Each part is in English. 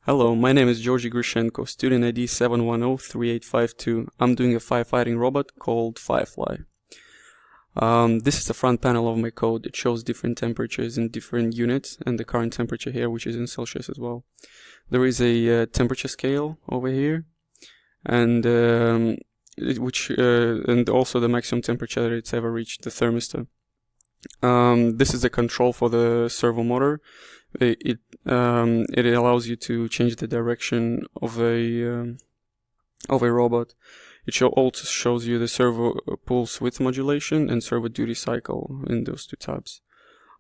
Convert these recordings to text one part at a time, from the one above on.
Hello, my name is Georgy Grishenko, student ID 7103852. I'm doing a firefighting robot called Firefly. This is the front panel of my code. It shows different temperatures in different units and the current temperature here, which is in Celsius as well. There is a temperature scale over here, and and also the maximum temperature that it's ever reached, the thermistor. This is a control for the servo motor. It allows you to change the direction of a robot. It also shows you the servo pulse width modulation and servo duty cycle in those two tabs.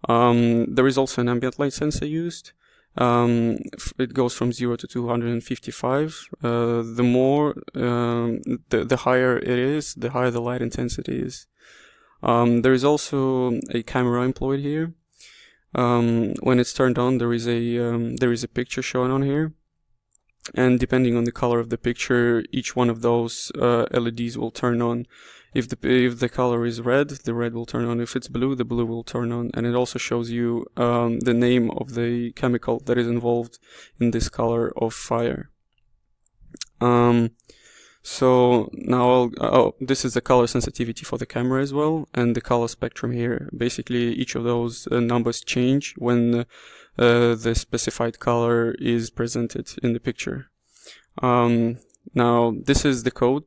There is also an ambient light sensor used. It goes from 0 to 255. The higher it is, the higher the light intensity is. There is also a camera employed here. When it's turned on, there is a picture shown on here, and depending on the color of the picture, each one of those LEDs will turn on. If the color is red, the red will turn on. If it's blue, the blue will turn on. And it also shows you the name of the chemical that is involved in this color of fire. So now this is the color sensitivity for the camera as well, and the color spectrum here. Basically, each of those numbers change when the specified color is presented in the picture. Now this is the code.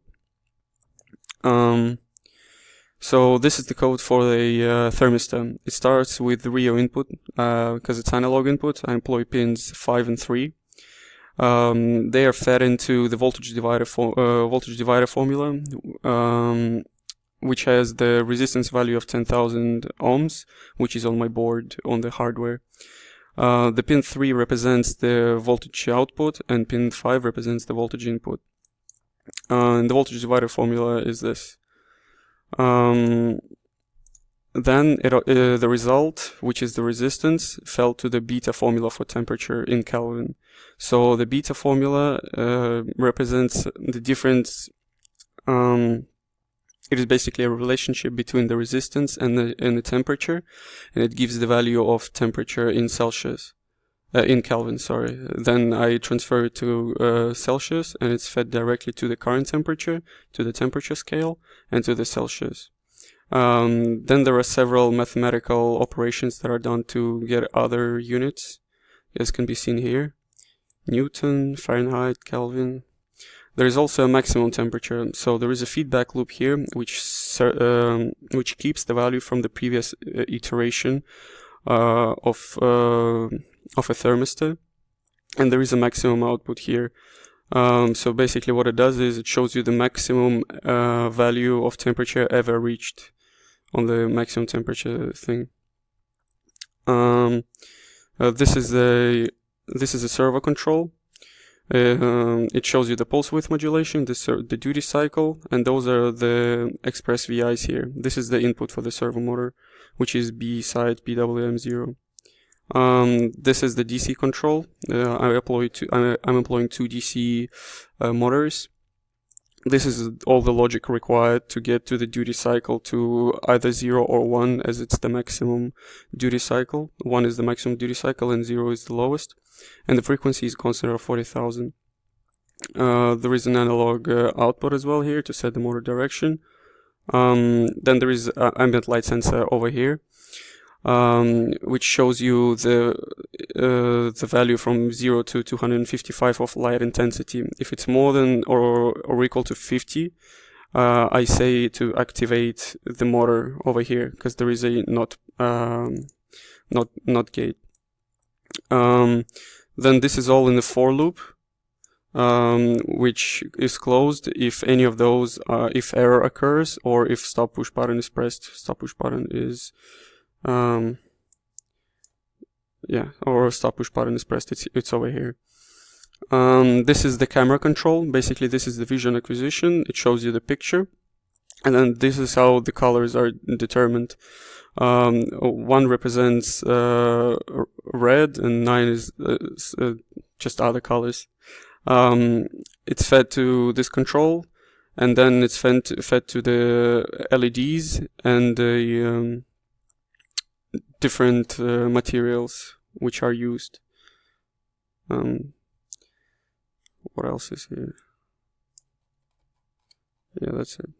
So this is the code for the thermistor. It starts with the Rio input because it's analog input. I employ pins 5 and 3. They are fed into the voltage divider formula, which has the resistance value of 10,000 ohms, which is on my board on the hardware. The pin 3 represents the voltage output, and pin 5 represents the voltage input. And the voltage divider formula is this. Then the result, which is the resistance, fell to the beta formula for temperature in Kelvin. So the beta formula represents the difference. It is basically a relationship between the resistance and the temperature, and it gives the value of temperature in Celsius, in Kelvin. Sorry. Then I transfer it to Celsius, and it's fed directly to the current temperature, to the temperature scale, and to the Celsius. Then there are several mathematical operations that are done to get other units, as can be seen here: Newton, Fahrenheit, Kelvin. There is also a maximum temperature, so there is a feedback loop here which keeps the value from the previous iteration of a thermistor, and there is a maximum output here. So basically what it does is it shows you the maximum value of temperature ever reached on the maximum temperature thing. This is a servo control. It shows you the pulse width modulation, the duty cycle, and those are the express VIs here. This is the input for the servo motor, which is B side PWM0. This is the DC control. I'm employing two DC motors. This is all the logic required to get to the duty cycle to either 0 or 1, as it's the maximum duty cycle. 1 is the maximum duty cycle and 0 is the lowest. And the frequency is constant of 40,000. There is an analog output as well here to set the motor direction. Then there is an ambient light sensor over here, which shows you the value from 0 to 255 of light intensity. If it's more than or equal to 50, I say to activate the motor over here, because there is a not gate. Then this is all in the for loop, which is closed if any of those, if error occurs or if stop push button is pressed. Stop push button is or stop push button is pressed. It's over here. This is the camera control. Basically, this is the vision acquisition. It shows you the picture, and then this is how the colors are determined. 1 represents red, and 9 is just other colors. It's fed to this control, and then it's fed to the LEDs and the different materials which are used. What else is here? Yeah, that's it.